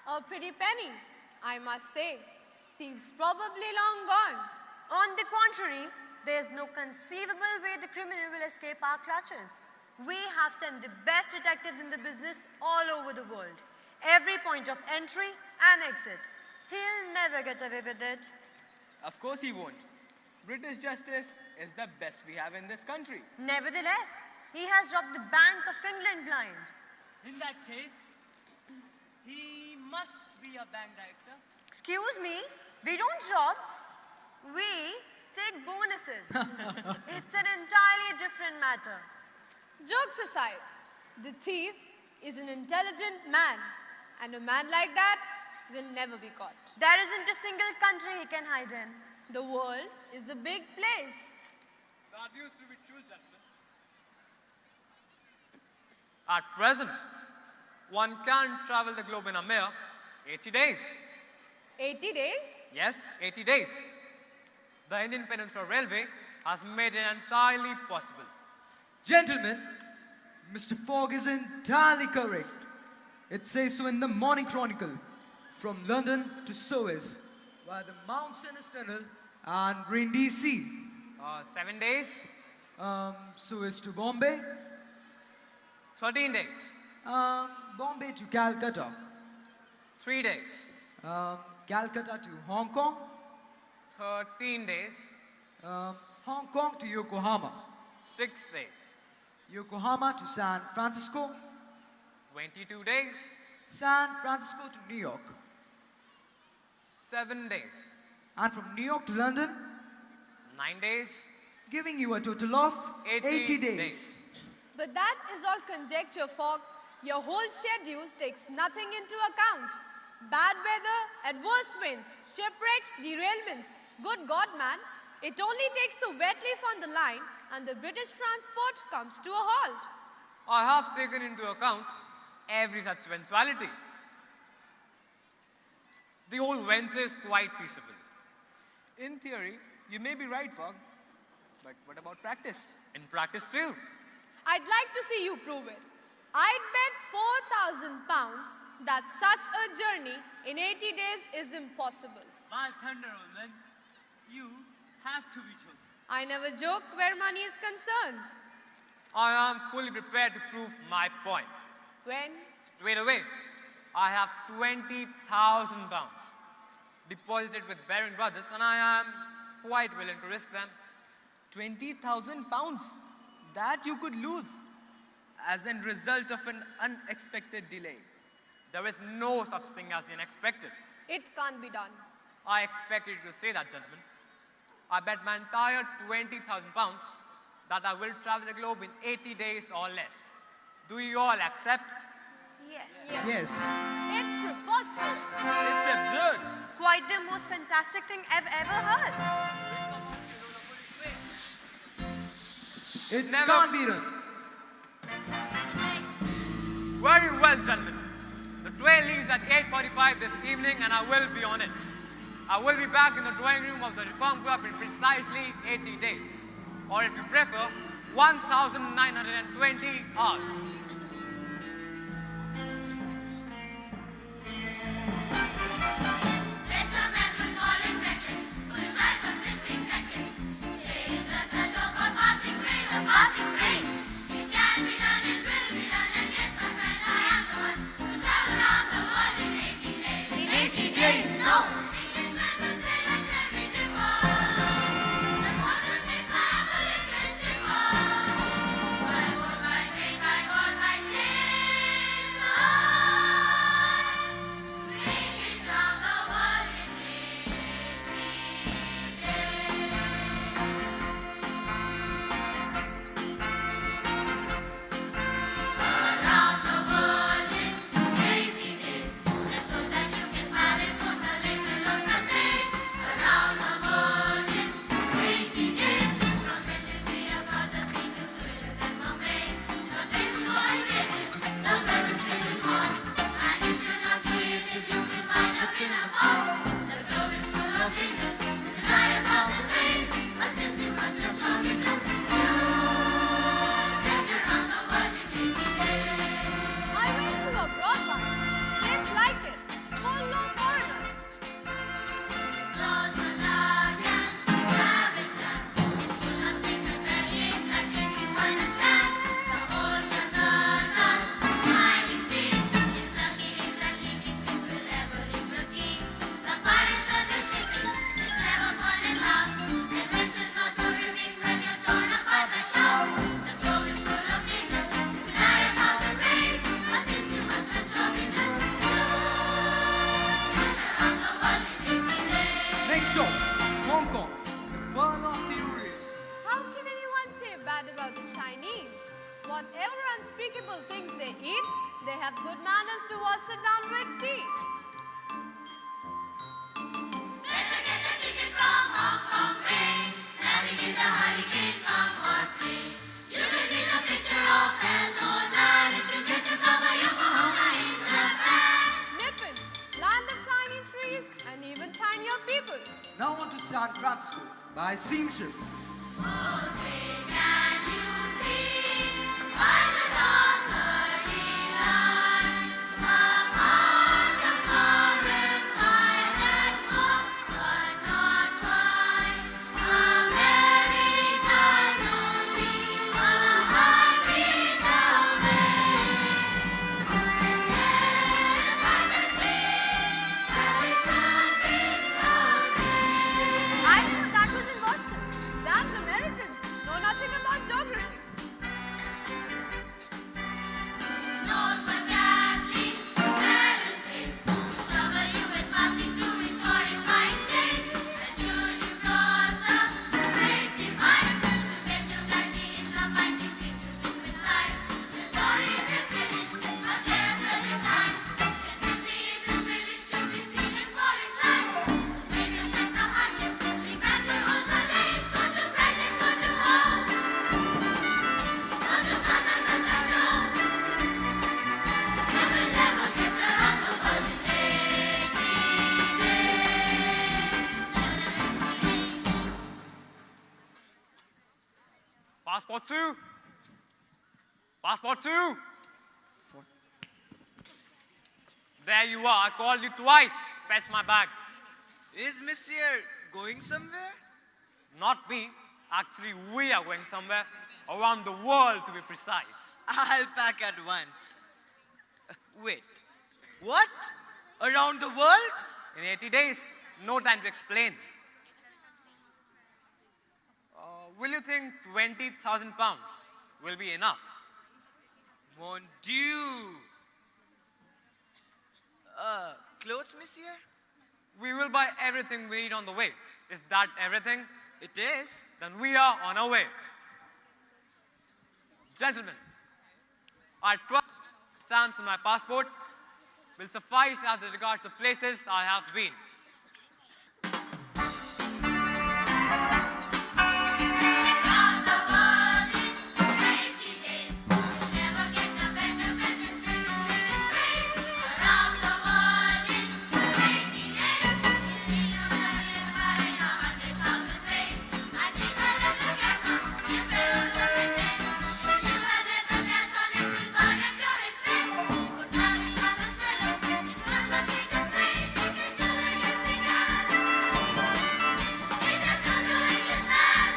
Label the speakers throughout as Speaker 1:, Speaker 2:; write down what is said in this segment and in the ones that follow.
Speaker 1: A pretty penny, I must say. Thieves probably long gone.
Speaker 2: On the contrary, there is no conceivable way the criminal will escape our clutches. We have sent the best detectives in the business all over the world. Every point of entry and exit. He'll never get away with it.
Speaker 3: Of course he won't. British justice is the best we have in this country.
Speaker 2: Nevertheless, he has robbed the Bank of England blind.
Speaker 4: In that case, he must be a bank director.
Speaker 2: Excuse me, we don't rob. We take bonuses. It's an entirely different matter.
Speaker 1: Jokes aside, the thief is an intelligent man, and a man like that will never be caught.
Speaker 2: There isn't a single country he can hide in.
Speaker 1: The world is a big place.
Speaker 4: That used to be true, gentlemen.
Speaker 5: At present, one can travel the globe in a mere 80 days.
Speaker 1: 80 days?
Speaker 5: Yes, 80 days. The Indian Peninsula Railway has made it entirely possible.
Speaker 6: Gentlemen, Mr. Fogg is entirely correct. It says so in the Morning Chronicle. From London to Suez, via the Mount Sinus Tunnel and Rindy Sea.
Speaker 5: 7 days,
Speaker 6: Suez to Bombay,
Speaker 5: 13 days,
Speaker 6: Bombay to Calcutta,
Speaker 5: 3 days,
Speaker 6: Calcutta to Hong Kong,
Speaker 5: 13 days,
Speaker 6: Hong Kong to Yokohama,
Speaker 5: 6 days,
Speaker 6: Yokohama to San Francisco,
Speaker 5: 22 days,
Speaker 6: San Francisco to New York,
Speaker 5: 7 days,
Speaker 6: and from New York to London,
Speaker 5: 9 days,
Speaker 6: giving you a total of 80 days.
Speaker 5: days.
Speaker 1: But that is all conjecture, Fogg. Your whole schedule takes nothing into account. Bad weather, adverse winds, shipwrecks, derailments. Good God, man. It only takes a wet leaf on the line and the British transport comes to a halt.
Speaker 5: I have taken into account every such eventuality. The whole venture is quite feasible.
Speaker 3: In theory, you may be right, Fogg. But what about practice?
Speaker 5: In practice too.
Speaker 1: I'd like to see you prove it. I'd bet 4,000 pounds that such a journey in 80 days is impossible.
Speaker 4: By thunder, old man, you have to be chosen.
Speaker 1: I never joke where money is concerned.
Speaker 5: I am fully prepared to prove my point.
Speaker 1: When?
Speaker 5: Straight away, I have 20,000 pounds deposited with Baring Brothers and I am quite willing to risk them.
Speaker 3: 20,000 pounds that you could lose as a result of an unexpected delay.
Speaker 5: There is no such thing as the unexpected.
Speaker 1: It can't be done.
Speaker 5: I expected you to say that, gentlemen. I bet my entire 20,000 pounds that I will travel the globe in 80 days or less. Do you all accept?
Speaker 2: Yes.
Speaker 6: Yes.
Speaker 1: It's preposterous.
Speaker 3: It's absurd.
Speaker 2: Quite the most fantastic thing I've ever heard.
Speaker 6: It
Speaker 5: Never-
Speaker 6: can't be done.
Speaker 5: Very well, gentlemen. The train leaves at 8:45 this evening and I will be on it. I will be back in the drawing room of the Reform Club in precisely 80 days. Or if you prefer, 1,920 hours.
Speaker 7: Lesser men would call it reckless, foolish rash or simply feckless. Say it's just a joke or passing craze, a passing craze. It can be done, it will be done, and yes, my friend, I am the one to travel around the world in 80 days. In 80 days, no! Englishmen will say that's very different. That watches makes my apple interest differ. By wood, by train, by God, by
Speaker 6: Now on to San Francisco by steamship.
Speaker 7: Oh, say, can you see by the dawn's early light upon the foreign pilot boats, but not quite America's only 100 away? Who can tell by the tree that it's something coming?
Speaker 2: I thought that was in Boston.
Speaker 1: Damn Americans, know nothing about geography.
Speaker 7: Knows what gasoline never seems to trouble you when passing through its horrifying state. And should you cross the great divide to get your flighty in some biting feet to do inside, the story of this village was there as well at times. It simply isn't privileged to be seen in foreign climes. So save yourself from hardship, bring back the old Malays, go to pride and go to home. Go to home. You will never get around the world in 80 days.
Speaker 5: Passport 2. Passport 2. There you are. I called you twice. Fetch my bag.
Speaker 3: Is Monsieur going somewhere?
Speaker 5: Not me. Actually, we are going somewhere around the world to be precise.
Speaker 3: I'll pack at once. Wait, what? Around the world?
Speaker 5: In 80 days, no time to explain. Will you think 20,000 pounds will be enough?
Speaker 3: Mon Dieu! Clothes, Monsieur?
Speaker 5: We will buy everything we need on the way. Is that everything?
Speaker 3: It is.
Speaker 5: Then we are on our way. Gentlemen, I trust stamps on my passport will suffice as regards the places I have been.
Speaker 7: Around the world in 80 days, you'll never get a better breath than sprinkles in this place. Around the world in 80 days, you'll need a million in 100,000 ways. I think I'll let the gas on and fill the container. If you had let the gas on, it will burn at your expense. So now it's on the swallow, it's just the biggest place. You can do it, yes we can. It's a true to English man.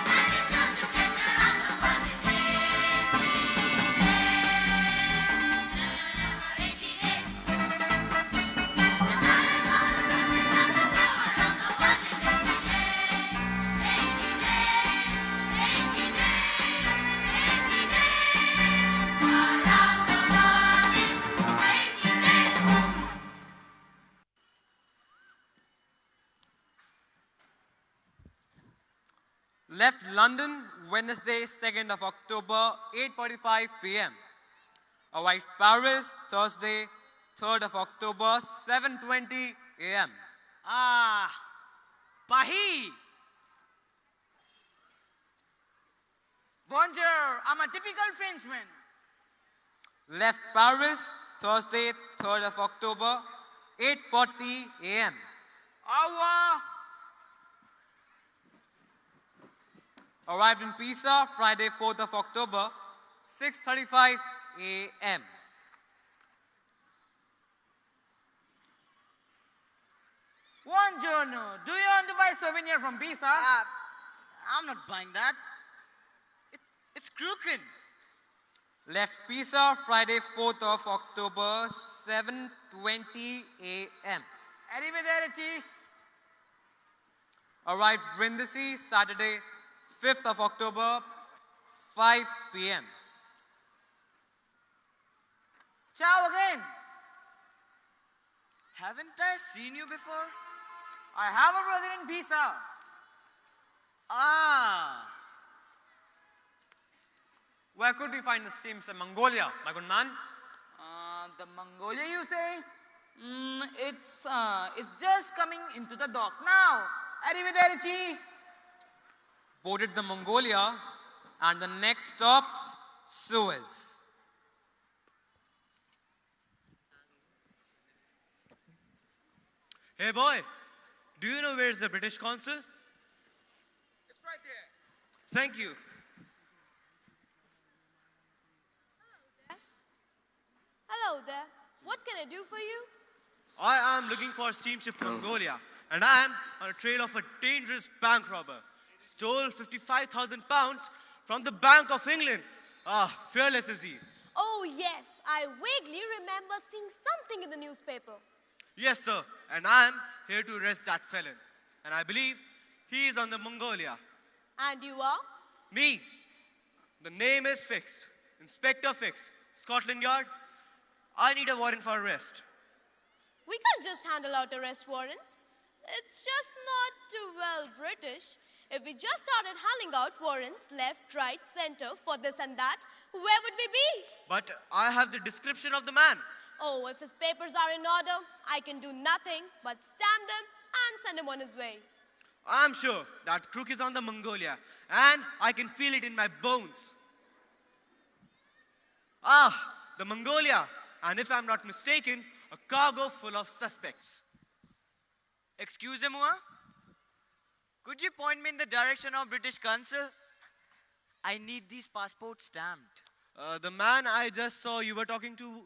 Speaker 7: And it's sure to get around the world in 80 days. Never 80 days. So now I'm on the process of the go around the world in 80 days. 80 days. 80 days. 80 days. Around the world in 80 days.
Speaker 5: Left London, Wednesday, 2nd of October, 8:45 p.m. Arrived Paris, Thursday, 3rd of October, 7:20 a.m.
Speaker 3: Ah, Pahi!
Speaker 4: Bonjour, I'm a typical Frenchman.
Speaker 5: Left Paris, Thursday, 3rd of October, 8:40 a.m.
Speaker 4: Au revoir.
Speaker 5: Arrived in Pisa, Friday, 4th of October, 6:35 a.m.
Speaker 4: Buongiorno. Do you want to buy souvenir from Pisa?
Speaker 3: I'm not buying that. It's crooked.
Speaker 5: Left Pisa, Friday, 4th of October, 7:20 a.m.
Speaker 4: Arrivederci.
Speaker 5: Arrived Brindisi, Saturday, 5th of October, 5 p.m.
Speaker 4: Ciao again.
Speaker 3: Haven't I seen you before?
Speaker 4: I have a brother in Pisa.
Speaker 3: Ah,
Speaker 5: Where could we find the Sims in Mongolia, my good man?
Speaker 4: The Mongolia, you say? It's just coming into the dock now. Arrivederci.
Speaker 5: Boarded the Mongolia, and the next stop, Suez.
Speaker 3: hey boy,
Speaker 8: Do you know where is the British consul?
Speaker 5: It's right there.
Speaker 8: Thank you.
Speaker 1: Hello there. What can I do for you?
Speaker 8: I am looking for a steamship Mongolia, and I am on a trail of a dangerous bank robber. Stole 55,000 pounds from the Bank of England. Ah, fearless is he.
Speaker 1: Oh, yes. I vaguely remember seeing something in the newspaper.
Speaker 8: Yes, sir, and I am here to arrest that felon. And I believe he is on the Mongolia.
Speaker 1: And you are?
Speaker 8: Me. The name is fixed. Inspector Fix, Scotland Yard. I need a warrant for arrest.
Speaker 1: We can't just handle out arrest warrants. It's just not too well British. If we just started handing out warrants left, right, center for this and that, where would we be?
Speaker 8: But I have the description of the man.
Speaker 1: Oh, if his papers are in order, I can do nothing but stamp them and send him on his way.
Speaker 8: I'm sure that crook is on the Mongolia, and I can feel it in my bones. Ah, the Mongolia, and if I'm not mistaken, a cargo full of suspects.
Speaker 9: Excusez-moi? Could you point me in the direction of British consul? I need these passports stamped.
Speaker 8: The man I just saw you were talking to,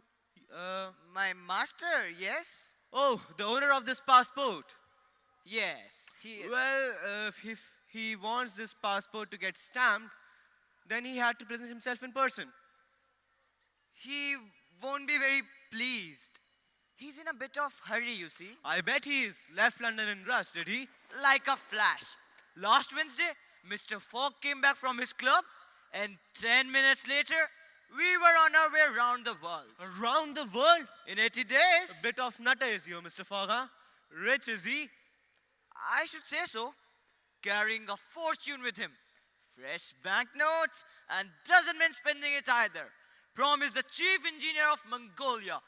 Speaker 9: My master, yes?
Speaker 8: oh, the owner of this passport.
Speaker 9: Yes, he...
Speaker 8: Well, if he wants this passport to get stamped, then he had to present himself in person.
Speaker 9: He won't be very pleased. He's in a bit of hurry, you see.
Speaker 8: I bet he is. Left London in rush, did he?
Speaker 9: Like a flash. Last Wednesday, Mr. Fogg came back from his club, and 10 minutes later, we were on our way around the world.
Speaker 8: Around the world?
Speaker 9: In 80 days.
Speaker 8: A bit of nutter is you, Mr. Fogg, huh? Rich is he?
Speaker 9: I should say so. Carrying a fortune with him. Fresh banknotes, and doesn't mind spending it either. Promised the chief engineer of Mongolia